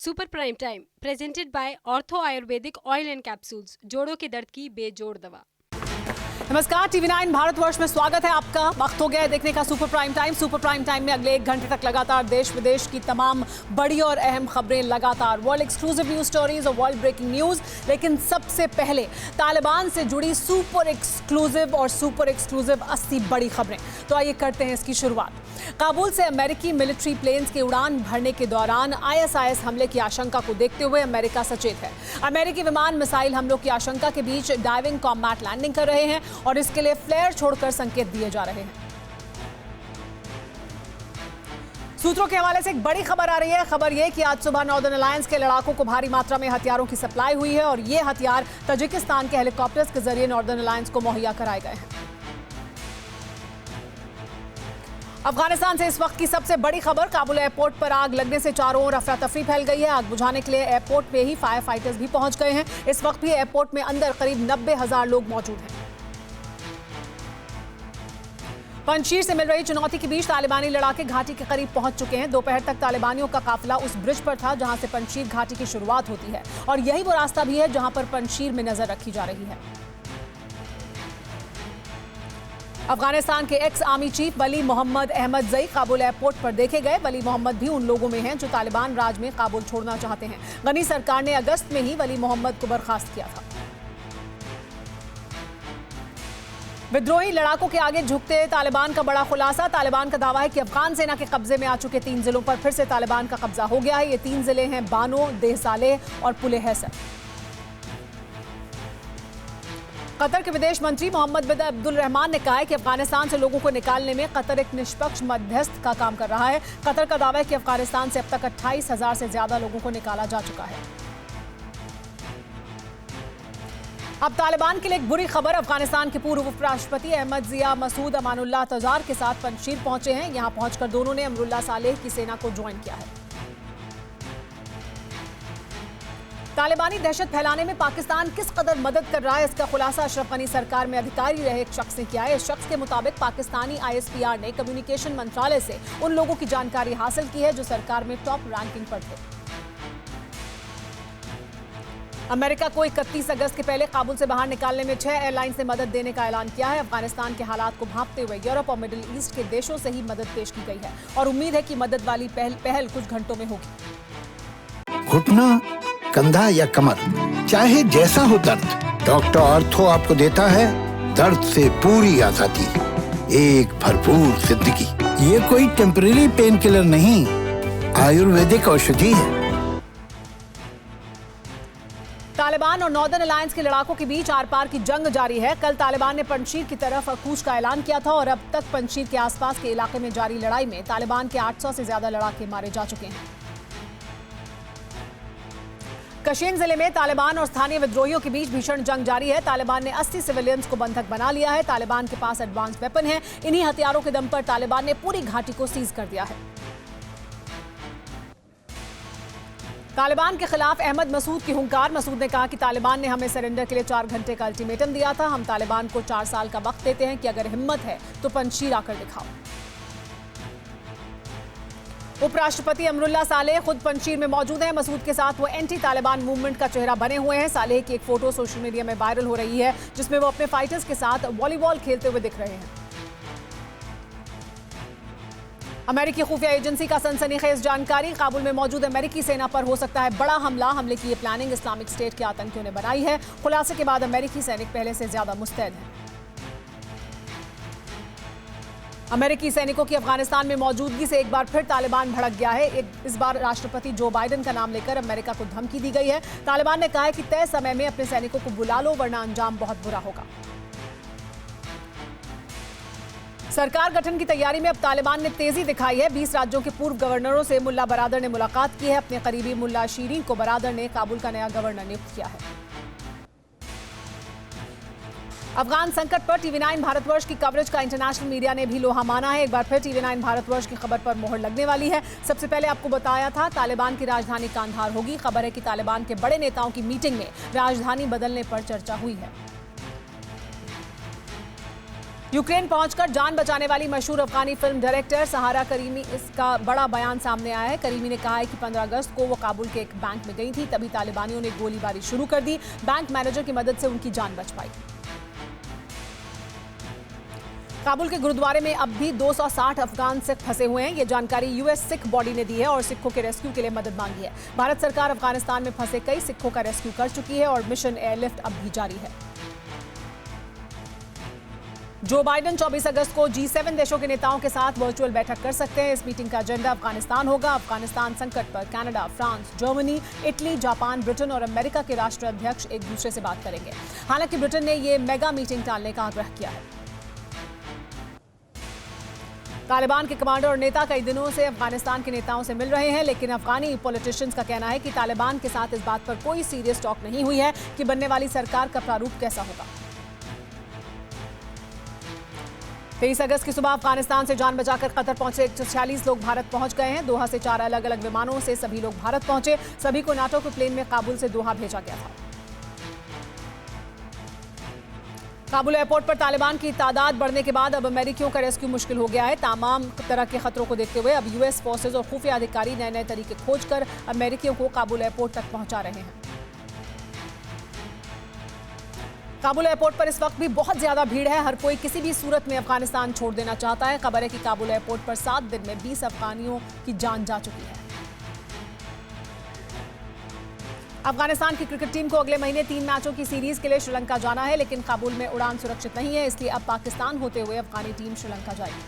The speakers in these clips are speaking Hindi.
Super prime time presented by ortho Ayurvedic oil and capsules, जोड़ों के दर्द की बेजोड़ दवा। नमस्कार, टीवी9 भारतवर्ष में स्वागत है आपका। वक्त हो गया है देखने का super prime time. Super prime time में अगले 1 घंटे तक लगातार देश विदेश की तमाम बड़ी और अहम खबरें, लगातार वर्ल्ड एक्सक्लूसिव न्यूज स्टोरीज और वर्ल्ड ब्रेकिंग न्यूज। लेकिन सबसे पहले तालिबान से जुड़ी सुपर एक्सक्लूसिव 80 बड़ी खबरें। तो आइए करते हैं इसकी शुरुआत। काबुल से अमेरिकी मिलिट्री प्लेन्स की उड़ान भरने के दौरान ISIS हमले की आशंका को देखते हुए अमेरिका सचेत है। अमेरिकी विमान मिसाइल हमलों की आशंका के बीच डाइविंग कॉम्बैट लैंडिंग कर रहे हैं और इसके लिए फ्लेयर छोड़कर संकेत दिए जा रहे हैं। सूत्रों के हवाले से एक बड़ी खबर आ रही है। खबर यह कि आज सुबह नॉर्दर्न अलायंस के लड़ाकों को भारी मात्रा में हथियारों की सप्लाई हुई है और ये हथियार तजिकिस्तान के हेलीकॉप्टर्स के जरिए नॉर्दर्न अलायंस को मुहैया कराए गए हैं। अफगानिस्तान से इस वक्त की सबसे बड़ी खबर। काबुल एयरपोर्ट पर आग लगने से चारों ओर अफरा तफरी फैल गई है। आग बुझाने के लिए एयरपोर्ट पे ही फायर फाइटर्स भी पहुंच गए हैं। इस वक्त भी एयरपोर्ट में अंदर करीब 90,000 लोग मौजूद हैं। पंजशीर से मिल रही चुनौती के बीच तालिबानी लड़ाके घाटी के करीब पहुंच चुके हैं। दोपहर तक तालिबानियों का काफिला उस ब्रिज पर था जहां से पंजशीर घाटी की शुरुआत होती है और यही वो रास्ता भी है जहां पर पंजशीर में नजर रखी जा रही है। अफगानिस्तान के एक्स आर्मी चीफ वली मोहम्मद अहमद जई काबुल एयरपोर्ट पर देखे गए। वली मोहम्मद भी उन लोगों में हैं जो तालिबान राज में काबुल छोड़ना चाहते हैं। गनी सरकार ने अगस्त में ही वली मोहम्मद को बर्खास्त किया था। विद्रोही लड़ाकों के आगे झुकते तालिबान का बड़ा खुलासा। तालिबान का दावा है कि अफगान सेना के कब्जे में आ चुके 3 जिलों पर फिर से तालिबान का कब्जा हो गया है। ये 3 जिले हैं बानो, देह सालेह और पुले हैसर। कतर के विदेश मंत्री मोहम्मद बिन अब्दुल रहमान ने कहा है कि अफगानिस्तान से लोगों को निकालने में कतर एक निष्पक्ष मध्यस्थ का काम कर रहा है। कतर का दावा है कि अफगानिस्तान से अब तक 28,000 से ज्यादा लोगों को निकाला जा चुका है। अब तालिबान के लिए एक बुरी खबर। अफगानिस्तान के पूर्व उपराष्ट्रपति अहमद जिया मसूद अमानुल्लाह तजार के साथ पंजशीर पहुंचे हैं। यहां पहुंचकर दोनों ने अमरुल्लाह सालेह की सेना को ज्वाइन किया है। तालिबानी दहशत फैलाने में पाकिस्तान किस कदर मदद कर रहा है, इसका खुलासा अशरफ गनी सरकार में अधिकारी रहे एक शख्स ने किया है। इस शख्स के मुताबिक पाकिस्तानी ISPR ने कम्युनिकेशन मंत्रालय से उन लोगों की जानकारी हासिल की है जो सरकार में टॉप रैंकिंग पर थे। अमेरिका को 31 अगस्त के पहले काबुल से बाहर निकालने में 6 एयरलाइंस ने मदद देने का ऐलान किया है। अफगानिस्तान के हालात को भांपते हुए यूरोप और मिडिल ईस्ट के देशों से ही मदद पेश की गई है और उम्मीद है कि मदद वाली पहल कुछ घंटों में होगी। घुटना, कंधा या कमर, चाहे जैसा हो दर्द, डॉक्टर ऑर्थो आपको देता है दर्द से पूरी आजादी, एक भरपूर जिंदगी। ये कोई टेम्परेरी पेन किलर नहीं, आयुर्वेदिक औषधि है। तालिबान और नॉर्दर्न अलायंस के लड़ाकों के बीच आर पार की जंग जारी है। कल तालिबान ने पंजशीर की तरफ कूच का ऐलान किया था और अब तक पंजशीर के आसपास के इलाके में जारी लड़ाई में तालिबान के 800 से ज्यादा लड़ाके मारे जा चुके हैं। कशीन जिले में तालिबान और स्थानीय विद्रोहियों के बीच भीषण जंग जारी है। तालिबान ने 80 सिविलियंस को बंधक बना लिया है। तालिबान के पास एडवांस वेपन है। इन्हीं हथियारों के दम पर तालिबान ने पूरी घाटी को सीज कर दिया है। तालिबान के खिलाफ अहमद मसूद की हुंकार। मसूद ने कहा कि तालिबान ने हमें सरेंडर के लिए 4 घंटे का अल्टीमेटम दिया था। हम तालिबान को 4 साल का वक्त देते हैं कि अगर हिम्मत है तो पंजशीर आकर दिखाओ। उपराष्ट्रपति अमरुल्लाह सालेह खुद पंजशीर में मौजूद हैं। मसूद के साथ वो एंटी तालिबान मूवमेंट का चेहरा बने हुए हैं। सालेह की एक फोटो सोशल मीडिया में वायरल हो रही है जिसमें वो अपने फाइटर्स के साथ वॉलीबॉल खेलते हुए दिख रहे हैं। अमेरिकी खुफिया एजेंसी का सनसनीखेज जानकारी। काबुल में मौजूद अमेरिकी सेना पर हो सकता है बड़ा हमला। हमले की ये प्लानिंग इस्लामिक स्टेट के आतंकियों ने बनाई है। खुलासे के बाद अमेरिकी सैनिक पहले से ज्यादा मुस्तैद हैं। अमेरिकी सैनिकों की अफगानिस्तान में मौजूदगी से एक बार फिर तालिबान भड़क गया है। इस बार राष्ट्रपति जो बाइडेन का नाम लेकर अमेरिका को धमकी दी गई है। तालिबान ने कहा है कि तय समय में अपने सैनिकों को बुला लो वरना अंजाम बहुत बुरा होगा। सरकार गठन की तैयारी में अब तालिबान ने तेजी दिखाई है। 20 राज्यों के पूर्व गवर्नरों से मुल्ला बरादर ने मुलाकात की है। अपने करीबी मुल्ला शीरीन को बरादर ने काबुल का नया गवर्नर नियुक्त किया है। अफगान संकट पर टीवी9 भारतवर्ष की कवरेज का इंटरनेशनल मीडिया ने भी लोहा माना है। एक बार फिर टीवी9 भारतवर्ष की खबर पर मोहर लगने वाली है। सबसे पहले आपको बताया था तालिबान की राजधानी कांधार होगी। खबर है कि तालिबान के बड़े नेताओं की मीटिंग में राजधानी बदलने पर चर्चा हुई है। यूक्रेन पहुंचकर जान बचाने वाली मशहूर अफगानी फिल्म डायरेक्टर सहारा करीमी, इसका बड़ा बयान सामने आया है। करीमी ने कहा है कि 15 अगस्त को वो काबुल के एक बैंक में गई थी, तभी तालिबानियों ने गोलीबारी शुरू कर दी। बैंक मैनेजर की मदद से उनकी जान बच पाई। काबुल के गुरुद्वारे में अब भी 260 अफगान सिख फंसे हुए हैं। ये जानकारी यूएस सिख बॉडी ने दी है और सिखों के रेस्क्यू के लिए मदद मांगी है। भारत सरकार अफगानिस्तान में फंसे कई सिखों का रेस्क्यू कर चुकी है और मिशन एयरलिफ्ट अब भी जारी है। जो बाइडेन 24 अगस्त को G7 देशों के नेताओं के साथ वर्चुअल बैठक कर सकते हैं। इस मीटिंग का एजेंडा अफगानिस्तान होगा। अफगानिस्तान संकट पर Canada, France, Germany, Italy, Japan, Britain और अमेरिका के राष्ट्राध्यक्ष एक दूसरे से बात करेंगे। हालांकि ब्रिटेन ने ये मेगा मीटिंग टालने का आग्रह किया है। तालिबान के कमांडर और नेता कई दिनों से अफगानिस्तान के नेताओं से मिल रहे हैं, लेकिन अफगानी पॉलिटिशियंस का कहना है कि तालिबान के साथ इस बात पर कोई सीरियस टॉक नहीं हुई है कि बनने वाली सरकार का प्रारूप कैसा होगा। 23 अगस्त की सुबह अफगानिस्तान से जान बचाकर कतर पहुंचे 146 लोग भारत पहुंच गए हैं। दोहा से 4 अलग अलग विमानों से सभी लोग भारत पहुंचे। सभी को नाटो के प्लेन में काबुल से दोहा भेजा गया था। काबुल एयरपोर्ट पर तालिबान की तादाद बढ़ने के बाद अब अमेरिकियों का रेस्क्यू मुश्किल हो गया है। तमाम तरह के खतरों को देखते हुए अब यूएस फोर्सेज और खुफिया अधिकारी नए नए तरीके खोजकर अमेरिकियों को काबुल एयरपोर्ट तक पहुंचा रहे हैं। काबुल एयरपोर्ट पर इस वक्त भी बहुत ज्यादा भीड़ है। हर कोई किसी भी सूरत में अफगानिस्तान छोड़ देना चाहता है। खबर है कि काबुल एयरपोर्ट पर 7 दिन में 20 अफगानियों की जान जा चुकी है। अफगानिस्तान की क्रिकेट टीम को अगले महीने 3 मैचों की सीरीज के लिए श्रीलंका जाना है, लेकिन काबुल में उड़ान सुरक्षित नहीं है, इसलिए अब पाकिस्तान होते हुए अफगानी टीम श्रीलंका जाएगी।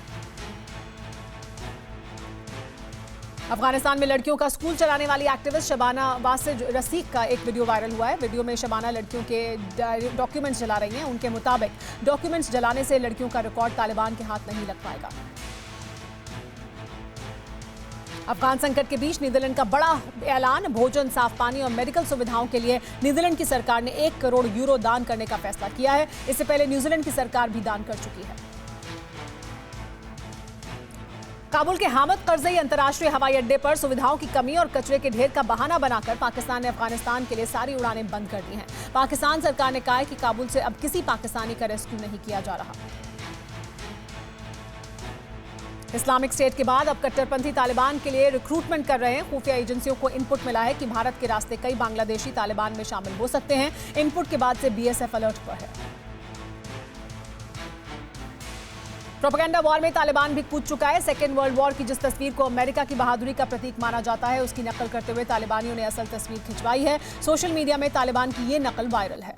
अफगानिस्तान में लड़कियों का स्कूल चलाने वाली एक्टिविस्ट शबाना वासिज रसीक का एक वीडियो वायरल हुआ है। वीडियो में शबाना लड़कियों के डॉक्यूमेंट्स जला रही हैं। उनके मुताबिक डॉक्यूमेंट्स जलाने से लड़कियों का रिकॉर्ड तालिबान के हाथ नहीं लग पाएगा। अफगान संकट के बीच नीदरलैंड का बड़ा ऐलान, भोजन, साफ पानी और मेडिकल सुविधाओं के लिए नीदरलैंड की सरकार ने 1 करोड़ यूरो दान करने का फैसला किया है। इससे पहले न्यूजीलैंड की सरकार भी दान कर चुकी है। काबुल के हामिद करजई अंतर्राष्ट्रीय हवाई अड्डे पर सुविधाओं की कमी और कचरे के ढेर का बहाना बनाकर पाकिस्तान ने अफगानिस्तान के लिए सारी उड़ानें बंद कर दी हैं। पाकिस्तान सरकार ने कहा है कि काबुल से अब किसी पाकिस्तानी का रेस्क्यू नहीं किया जा रहा। इस्लामिक स्टेट के बाद अब कट्टरपंथी तालिबान के लिए रिक्रूटमेंट कर रहे हैं। खुफिया एजेंसियों को इनपुट मिला है कि भारत के रास्ते कई बांग्लादेशी तालिबान में शामिल हो सकते हैं। इनपुट के बाद से बीएसएफ अलर्ट पर है। प्रोपेगेंडा वॉर में तालिबान भी कूद चुका है। सेकेंड वर्ल्ड वॉर की जिस तस्वीर को अमेरिका की बहादुरी का प्रतीक माना जाता है, उसकी नकल करते हुए तालिबानियों ने असल तस्वीर खिंचवाई है। सोशल मीडिया में तालिबान की ये नकल वायरल है।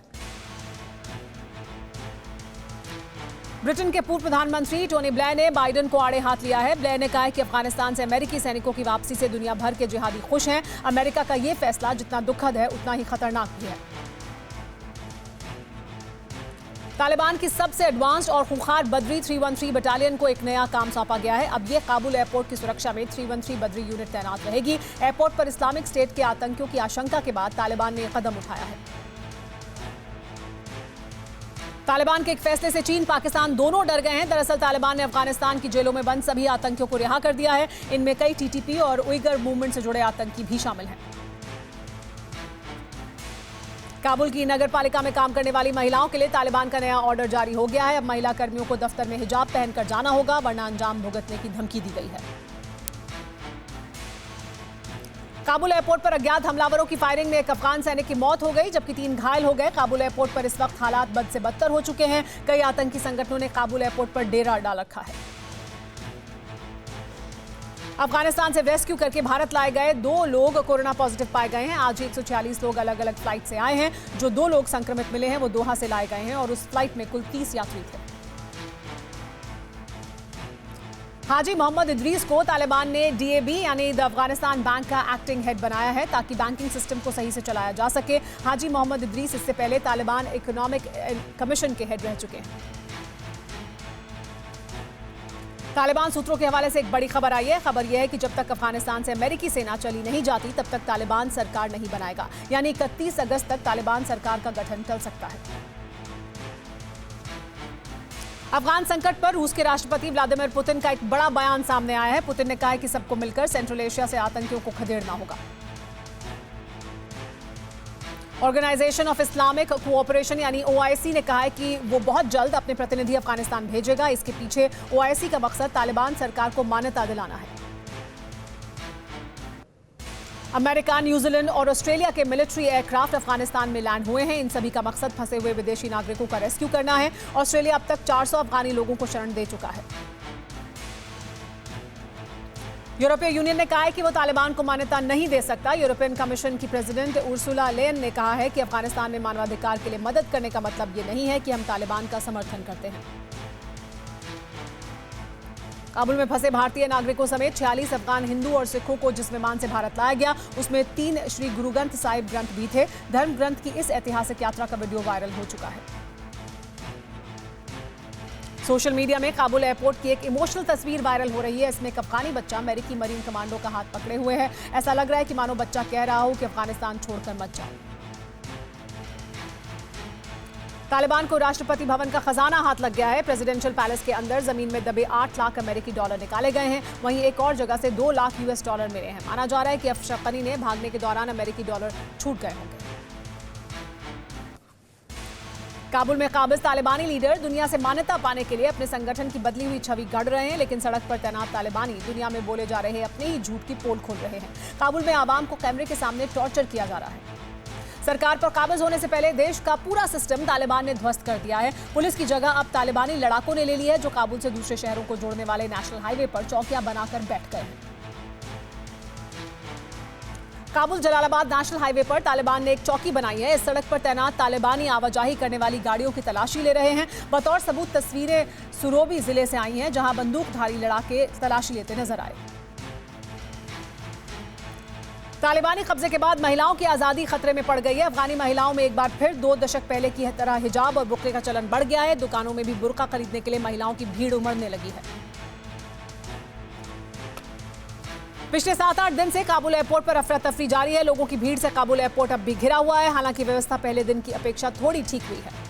ब्रिटेन के पूर्व प्रधानमंत्री टोनी ब्लेयर ने बाइडेन को आड़े हाथ लिया है। ब्लेयर ने कहा है कि अफगानिस्तान से अमेरिकी सैनिकों की वापसी से दुनिया भर के जिहादी खुश हैं। अमेरिका का ये फैसला जितना दुखद है उतना ही खतरनाक भी है। तालिबान की सबसे एडवांस्ड और खूंखार बद्री 313 बटालियन को एक नया काम सौंपा गया है। अब ये काबुल एयरपोर्ट की सुरक्षा में 313 बद्री यूनिट तैनात रहेगी। एयरपोर्ट पर इस्लामिक स्टेट के आतंकियों की आशंका के बाद तालिबान ने यह कदम उठाया है। तालिबान के एक फैसले से चीन, पाकिस्तान दोनों डर गए हैं। दरअसल तालिबान ने अफगानिस्तान की जेलों में बंद सभी आतंकियों को रिहा कर दिया है। इनमें कई टीटीपी और उइगर मूवमेंट से जुड़े आतंकी भी शामिल हैं। काबुल की नगर पालिका में काम करने वाली महिलाओं के लिए तालिबान का नया ऑर्डर जारी हो गया है। अब महिला कर्मियों को दफ्तर में हिजाब पहनकर जाना होगा, वरना अंजाम भुगतने की धमकी दी गई है। काबुल एयरपोर्ट पर अज्ञात हमलावरों की फायरिंग में एक अफगान सैनिक की मौत हो गई, जबकि 3 घायल हो गए। काबुल एयरपोर्ट पर इस वक्त हालात बद से बदतर हो चुके हैं। कई आतंकी संगठनों ने काबुल एयरपोर्ट पर डेरा डाल रखा है। अफगानिस्तान से रेस्क्यू करके भारत लाए गए 2 लोग कोरोना पॉजिटिव पाए गए हैं। आज 146 लोग अलग अलग फ्लाइट से आए हैं। जो 2 लोग संक्रमित मिले हैं वो दोहा से लाए गए हैं और उस फ्लाइट में कुल 30 यात्री थे। हाजी मोहम्मद इदरीस को तालिबान ने DAB यानी द अफगानिस्तान बैंक का एक्टिंग हेड बनाया है, ताकि बैंकिंग सिस्टम को सही से चलाया जा सके। हाजी मोहम्मद इदरीस इससे पहले तालिबान इकोनॉमिक कमीशन के हेड रह चुके हैं। तालिबान सूत्रों के हवाले से एक बड़ी खबर आई है। खबर यह है कि जब तक अफगानिस्तान से अमेरिकी सेना चली नहीं जाती, तब तक तालिबान सरकार नहीं बनाएगा। यानी 31 अगस्त तक तालिबान सरकार का गठन टल सकता है। अफगान संकट पर रूस के राष्ट्रपति व्लादिमीर पुतिन का एक बड़ा बयान सामने आया है। पुतिन ने कहा है कि सबको मिलकर सेंट्रल एशिया से आतंकियों को खदेड़ना होगा। ऑर्गेनाइजेशन ऑफ इस्लामिक कोऑपरेशन यानी OIC ने कहा है कि वो बहुत जल्द अपने प्रतिनिधि अफगानिस्तान भेजेगा। इसके पीछे OIC का मकसद तालिबान सरकार को मान्यता दिलाना है। अमेरिका, न्यूजीलैंड और ऑस्ट्रेलिया के मिलिट्री एयरक्राफ्ट अफगानिस्तान में लैंड हुए हैं। इन सभी का मकसद फंसे हुए विदेशी नागरिकों का रेस्क्यू करना है। ऑस्ट्रेलिया अब तक 400 अफगानी लोगों को शरण दे चुका है। यूरोपीय यूनियन ने कहा है कि वो तालिबान को मान्यता नहीं दे सकता। यूरोपियन कमीशन की प्रेसिडेंट उर्सुला लेयन ने कहा है कि अफगानिस्तान में मानवाधिकार के लिए मदद करने का मतलब ये नहीं है कि हम तालिबान का समर्थन करते हैं। काबुल में फंसे भारतीय नागरिकों समेत 46 अफगान हिंदू और सिखों को जिस विमान से भारत लाया गया उसमें 3 श्री गुरु ग्रंथ साहिब ग्रंथ भी थे। धर्म ग्रंथ की इस ऐतिहासिक यात्रा का वीडियो वायरल हो चुका है। सोशल मीडिया में काबुल एयरपोर्ट की एक इमोशनल तस्वीर वायरल हो रही है। इसमें एक अफगानी बच्चा अमेरिकी मरीन कमांडो का हाथ पकड़े हुए है। ऐसा लग रहा है कि मानो बच्चा कह रहा हो कि अफगानिस्तान छोड़कर मत जाओ। तालिबान को राष्ट्रपति भवन का खजाना हाथ लग गया है। प्रेसिडेंशियल पैलेस के अंदर जमीन में दबे 8 लाख अमेरिकी डॉलर निकाले गए हैं। वहीं एक और जगह से 2 लाख US डॉलर मिले हैं। माना जा रहा है कि अशरफ गनी ने भागने के दौरान अमेरिकी डॉलर छूट गए होंगे। काबुल में काबिज तालिबानी लीडर दुनिया से मान्यता पाने के लिए अपने संगठन की बदली हुई छवि गढ़ रहे हैं, लेकिन सड़क पर तैनात तालिबानी दुनिया में बोले जा रहे अपने ही झूठ की पोल खोल रहे हैं। काबुल में आवाम को कैमरे के सामने टॉर्चर किया जा रहा है। सरकार पर काबिज होने से पहले देश का पूरा सिस्टम तालिबान ने ध्वस्त कर दिया है। पुलिस की जगह अब तालिबानी लड़ाकों ने ले ली है, जो काबुल से दूसरे शहरों को जोड़ने वाले नेशनल हाईवे पर चौकियां बनाकर बैठ गए हैं। काबुल जलालाबाद नेशनल हाईवे पर तालिबान ने एक चौकी बनाई है। इस सड़क पर तैनात तालिबानी आवाजाही करने वाली गाड़ियों की तलाशी ले रहे हैं। बतौर सबूत तस्वीरें सुरोबी जिले से आई हैं, जहां बंदूकधारी लड़ाके तलाशी लेते नजर आए। तालिबानी कब्जे के बाद महिलाओं की आजादी खतरे में पड़ गई है। अफगानी महिलाओं में एक बार फिर 2 दशक पहले की तरह हिजाब और बुर्के का चलन बढ़ गया है। दुकानों में भी बुर्का खरीदने के लिए महिलाओं की भीड़ उमड़ने लगी है। पिछले 7-8 दिन से काबुल एयरपोर्ट पर अफरा तफरी जारी है। लोगों की भीड़ से काबुल एयरपोर्ट अब भी घिरा हुआ है। हालांकि व्यवस्था पहले दिन की अपेक्षा थोड़ी ठीक हुई है।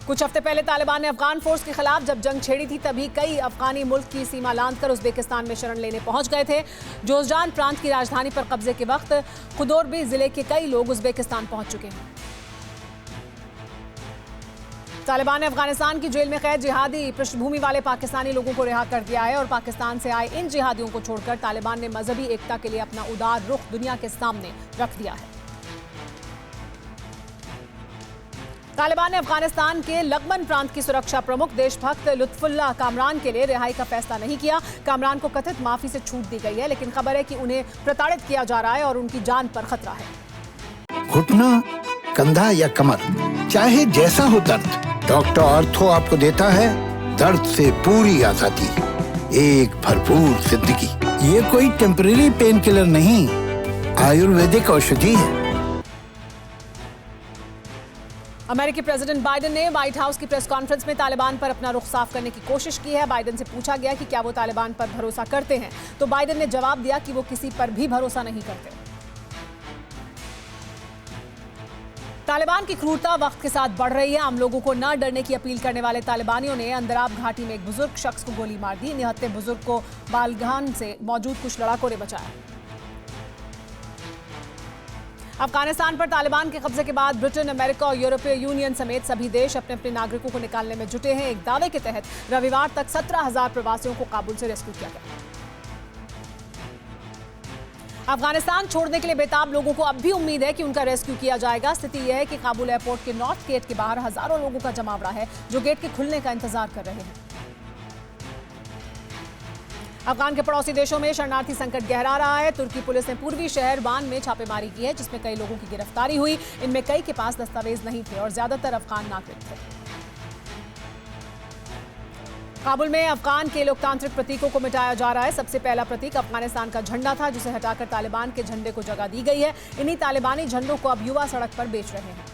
कुछ हफ्ते पहले तालिबान ने अफगान फोर्स के खिलाफ जब जंग छेड़ी थी, तभी कई अफगानी मुल्क की सीमा लांघकर उज्बेकिस्तान में शरण लेने पहुंच गए थे। जोजजान प्रांत की राजधानी पर कब्जे के वक्त खुदोरबी जिले के कई लोग उज्बेकिस्तान पहुंच चुके हैं। तालिबान ने अफगानिस्तान की जेल में कैद जिहादी पृष्ठभूमि वाले पाकिस्तानी लोगों को रिहा कर दिया है और पाकिस्तान से आए इन जिहादियों को छोड़कर तालिबान ने मजहबी एकता के लिए अपना उदार रुख दुनिया के सामने रख दिया है। तालिबान ने अफगानिस्तान के लगमन प्रांत की सुरक्षा प्रमुख देशभक्त लुत्फुल्लाह कामरान के लिए रिहाई का फैसला नहीं किया। कामरान को कथित माफी से छूट दी गई है, लेकिन खबर है कि उन्हें प्रताड़ित किया जा रहा है और उनकी जान पर खतरा है। घुटना, कंधा या कमर, चाहे जैसा हो दर्द, डॉक्टर ऑर्थो आपको देता है दर्द से पूरी आजादी, एक भरपूर जिंदगी। ये कोई टेम्परेरी पेन किलर नहीं, आयुर्वेदिक औषधि है। अमेरिकी प्रेसिडेंट बाइडेन ने व्हाइट हाउस की प्रेस कॉन्फ्रेंस में तालिबान पर अपना रुख साफ करने की कोशिश की है। बाइडेन से पूछा गया कि क्या वो तालिबान पर भरोसा करते हैं, तो बाइडेन ने जवाब दिया कि वो किसी पर भी भरोसा नहीं करते। तालिबान की क्रूरता वक्त के साथ बढ़ रही है। आम लोगों को न डरने की अपील करने वाले तालिबानियों ने अंदराब घाटी में एक बुजुर्ग शख्स को गोली मार दी। निहत्थे बुजुर्ग को बालगान से मौजूद कुछ लड़ाकों ने बचाया। अफगानिस्तान पर तालिबान के कब्जे के बाद ब्रिटेन, अमेरिका और यूरोपीय यूनियन समेत सभी देश अपने अपने नागरिकों को निकालने में जुटे हैं। एक दावे के तहत रविवार तक 17,000 प्रवासियों को काबुल से रेस्क्यू किया गया। अफगानिस्तान छोड़ने के लिए बेताब लोगों को अब भी उम्मीद है कि उनका रेस्क्यू किया जाएगा। स्थिति यह है कि काबुल एयरपोर्ट के नॉर्थ गेट के बाहर हजारों लोगों का जमावड़ा है, जो गेट के खुलने का इंतजार कर रहे हैं। अफगान के पड़ोसी देशों में शरणार्थी संकट गहरा रहा है। तुर्की पुलिस ने पूर्वी शहर वान में छापेमारी की है, जिसमें कई लोगों की गिरफ्तारी हुई। इनमें कई के पास दस्तावेज नहीं थे और ज्यादातर अफगान नागरिक थे। काबुल में अफगान के लोकतांत्रिक प्रतीकों को मिटाया जा रहा है। सबसे पहला प्रतीक अफगानिस्तान का झंडा था, जिसे हटाकर तालिबान के झंडे को जगह दी गई है। इन्हीं तालिबानी झंडों को अब युवा सड़क पर बेच रहे हैं।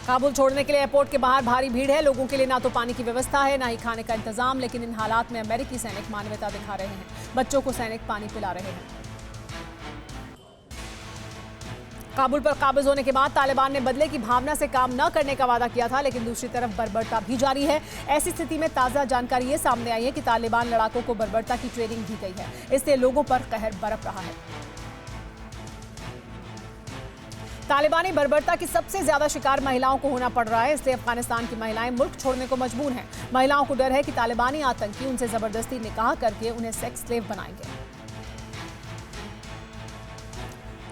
काबुल छोड़ने के लिए एयरपोर्ट के बाहर भारी भीड़ है। लोगों के लिए ना तो पानी की व्यवस्था है, ना ही खाने का इंतजाम, लेकिन इन हालात में अमेरिकी सैनिक मानवता दिखा रहे हैं। बच्चों को सैनिक पानी पिला रहे हैं। काबुल पर काबिज होने के बाद तालिबान ने बदले की भावना से काम न करने का वादा किया था, लेकिन दूसरी तरफ बर्बरता भी जारी है। ऐसी स्थिति में ताज़ा जानकारी ये सामने आई है कि तालिबान लड़ाकों को बर्बरता की ट्रेनिंग दी गई है, इससे लोगों पर कहर बरप रहा है। तालिबानी बर्बरता की सबसे ज्यादा शिकार महिलाओं को होना पड़ रहा है, इसलिए अफगानिस्तान की महिलाएं मुल्क छोड़ने को मजबूर हैं। महिलाओं को डर है कि तालिबानी आतंकी उनसे जबरदस्ती निकाह करके उन्हें सेक्स स्लेव बनाएंगे।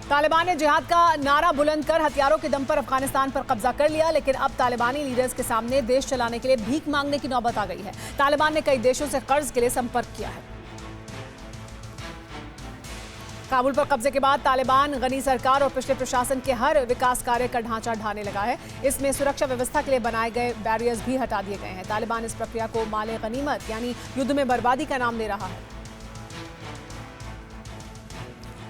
तालिबान ने जिहाद का नारा बुलंद कर हथियारों के दम पर अफगानिस्तान पर कब्जा कर लिया, लेकिन अब तालिबानी लीडर्स के सामने देश चलाने के लिए भीख मांगने की नौबत आ गई है। तालिबान ने कई देशों से कर्ज के लिए संपर्क किया है। काबुल पर कब्जे के बाद तालिबान गनी सरकार और पिछले प्रशासन के हर विकास कार्य का ढांचा ढाने लगा है। इसमें सुरक्षा व्यवस्था के लिए बनाए गए बैरियर्स भी हटा दिए गए हैं। तालिबान इस प्रक्रिया को माले गनीमत यानी युद्ध में बर्बादी का नाम दे रहा है।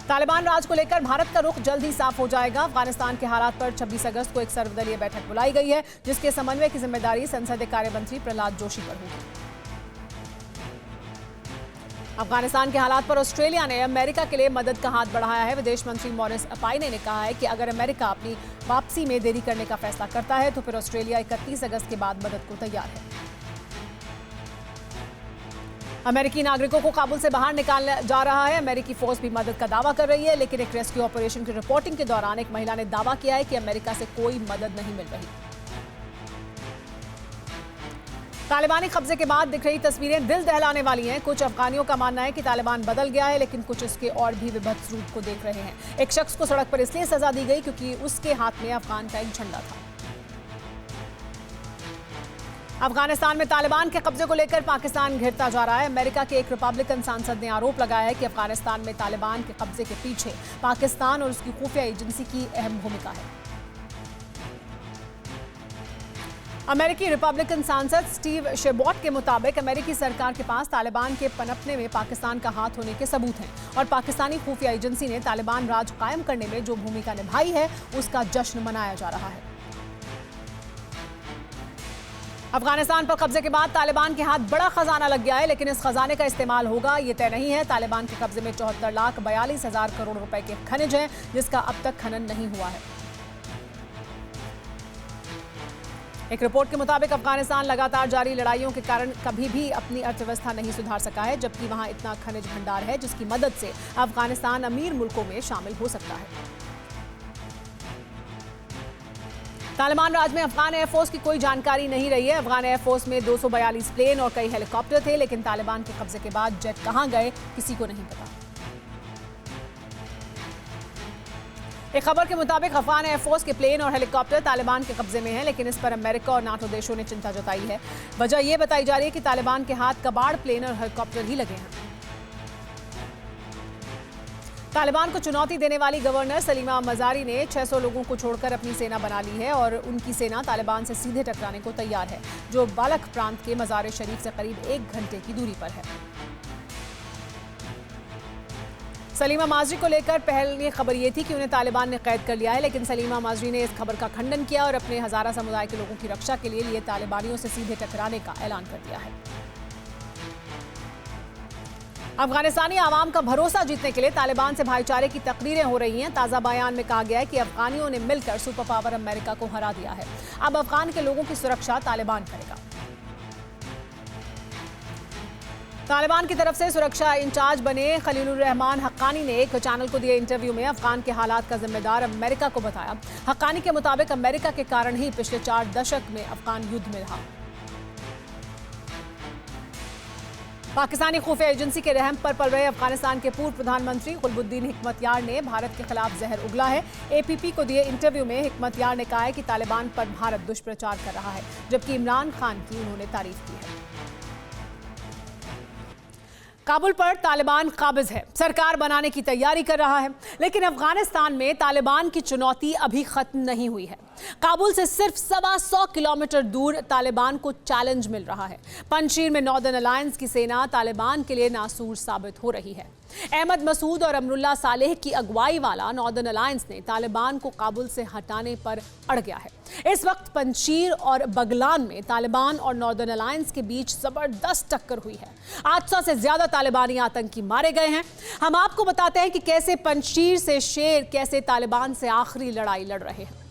तालिबान राज को लेकर भारत का रुख जल्द ही साफ हो जाएगा। अफगानिस्तान के हालात पर 26 अगस्त को एक सर्वदलीय बैठक बुलाई गई है, जिसके समन्वय की जिम्मेदारी संसदीय कार्य मंत्री प्रहलाद जोशी पर होगी। अफगानिस्तान के हालात पर ऑस्ट्रेलिया ने अमेरिका के लिए मदद का हाथ बढ़ाया है। विदेश मंत्री मॉरिस अपाइने ने कहा है कि अगर अमेरिका अपनी वापसी में देरी करने का फैसला करता है तो फिर ऑस्ट्रेलिया 31 अगस्त के बाद मदद को तैयार है। अमेरिकी नागरिकों को काबुल से बाहर निकाला जा रहा है। अमेरिकी फोर्स भी मदद का दावा कर रही है, लेकिन एक रेस्क्यू ऑपरेशन की रिपोर्टिंग के दौरान एक महिला ने दावा किया है कि अमेरिका से कोई मदद नहीं मिल रही। तालिबानी कब्जे के बाद दिख रही तस्वीरें दिल दहलाने वाली हैं। कुछ अफगानियों का मानना है कि तालिबान बदल गया है, लेकिन कुछ इसके और भी विभत्स रूप को देख रहे हैं। एक शख्स को सड़क पर इसलिए सजा दी गई क्योंकि उसके हाथ में अफगान का एक झंडा था। अफगानिस्तान में तालिबान के कब्जे को लेकर पाकिस्तान घिरता जा रहा है। अमेरिका के एक रिपब्लिकन सांसद ने आरोप लगाया है कि अफगानिस्तान में तालिबान के कब्जे के पीछे पाकिस्तान और उसकी खुफिया एजेंसी की अहम भूमिका है। अमेरिकी रिपब्लिकन सांसद स्टीव शेबॉट के मुताबिक अमेरिकी सरकार के पास तालिबान के पनपने में पाकिस्तान का हाथ होने के सबूत हैं और पाकिस्तानी खुफिया एजेंसी ने तालिबान राज कायम करने में जो भूमिका निभाई है उसका जश्न मनाया जा रहा है। अफगानिस्तान पर कब्जे के बाद तालिबान के हाथ बड़ा खजाना लग गया है, लेकिन इस खजाने का इस्तेमाल होगा ये तय नहीं है। तालिबान के कब्जे में 74,42,000 करोड़ रुपए के खनिज हैं, जिसका अब तक खनन नहीं हुआ है। एक रिपोर्ट के मुताबिक अफगानिस्तान लगातार जारी लड़ाइयों के कारण कभी भी अपनी अर्थव्यवस्था नहीं सुधार सका है, जबकि वहां इतना खनिज भंडार है जिसकी मदद से अफगानिस्तान अमीर मुल्कों में शामिल हो सकता है। तालिबान राज में अफगान एयरफोर्स की कोई जानकारी नहीं रही है। अफगान एयरफोर्स में 242 प्लेन और कई हेलीकॉप्टर थे, लेकिन तालिबान के कब्जे के बाद जेट कहां गए किसी को नहीं पता। एक खबर के मुताबिक अफगान एयरफोर्स के प्लेन और हेलीकॉप्टर तालिबान के कब्जे में हैं, लेकिन इस पर अमेरिका और नाटो देशों ने चिंता जताई है। वजह यह बताई जा रही है कि तालिबान के हाथ कबाड़ प्लेन और हेलीकॉप्टर ही लगे हैं। तालिबान को चुनौती देने वाली गवर्नर सलीमा मजारी ने 600 लोगों को छोड़कर अपनी सेना बना ली है और उनकी सेना तालिबान से सीधे टकराने को तैयार है, जो बालक प्रांत के मज़ार शरीफ से करीब 1 घंटे की दूरी पर है। सलीमा माजरी को लेकर पहली खबर ये थी कि उन्हें तालिबान ने कैद कर लिया है, लेकिन सलीमा माजरी ने इस खबर का खंडन किया और अपने हज़ारा समुदाय के लोगों की रक्षा के लिए तालिबानियों से सीधे टकराने का ऐलान कर दिया है। अफगानिस्तानी आवाम का भरोसा जीतने के लिए तालिबान से भाईचारे की तकरीरें हो रही हैं। ताज़ा बयान में कहा गया है कि अफगानियों ने मिलकर सुपर पावर अमेरिका को हरा दिया है। अब अफगान के लोगों की सुरक्षा तालिबान करेगा। तालिबान की तरफ से सुरक्षा इंचार्ज बने खलीलुर रहमान हक्कानी ने एक चैनल को दिए इंटरव्यू में अफगान के हालात का जिम्मेदार अमेरिका को बताया। हक्कानी के मुताबिक अमेरिका के कारण ही पिछले 4 दशक में अफगान युद्ध में रहा। पाकिस्तानी खुफिया एजेंसी के रहम पर पल रहे अफगानिस्तान के पूर्व प्रधानमंत्री कुतुबुद्दीन हिकमतयार ने भारत के खिलाफ जहर उगला है। एपीपी को दिए इंटरव्यू में हिकमतयार ने कहा है कि तालिबान पर भारत दुष्प्रचार कर रहा है, जबकि इमरान खान की उन्होंने तारीफ की है। काबुल पर तालिबान काबिज है, सरकार बनाने की तैयारी कर रहा है, लेकिन अफगानिस्तान में तालिबान की चुनौती अभी खत्म नहीं हुई है। काबुल से सिर्फ 125 किलोमीटर दूर तालिबान को चैलेंज मिल रहा है। पंजशीर में नॉर्दर्न अलायंस की सेना तालिबान के लिए नासूर साबित हो रही है। अहमद मसूद और अमरुल्ला सालेह की अगुवाई वाला नॉर्दर्न अलायंस ने तालिबान को काबुल से हटाने पर अड़ गया है। इस वक्त पंजशीर और बगलान में तालिबान और नॉर्दर्न अलायंस के बीच जबरदस्त टक्कर हुई है। 800 से ज्यादा तालिबानी आतंकी मारे गए हैं। हम आपको बताते हैं कि कैसे पंजशीर से शेर कैसे तालिबान से आखिरी लड़ाई लड़ रहे हैं।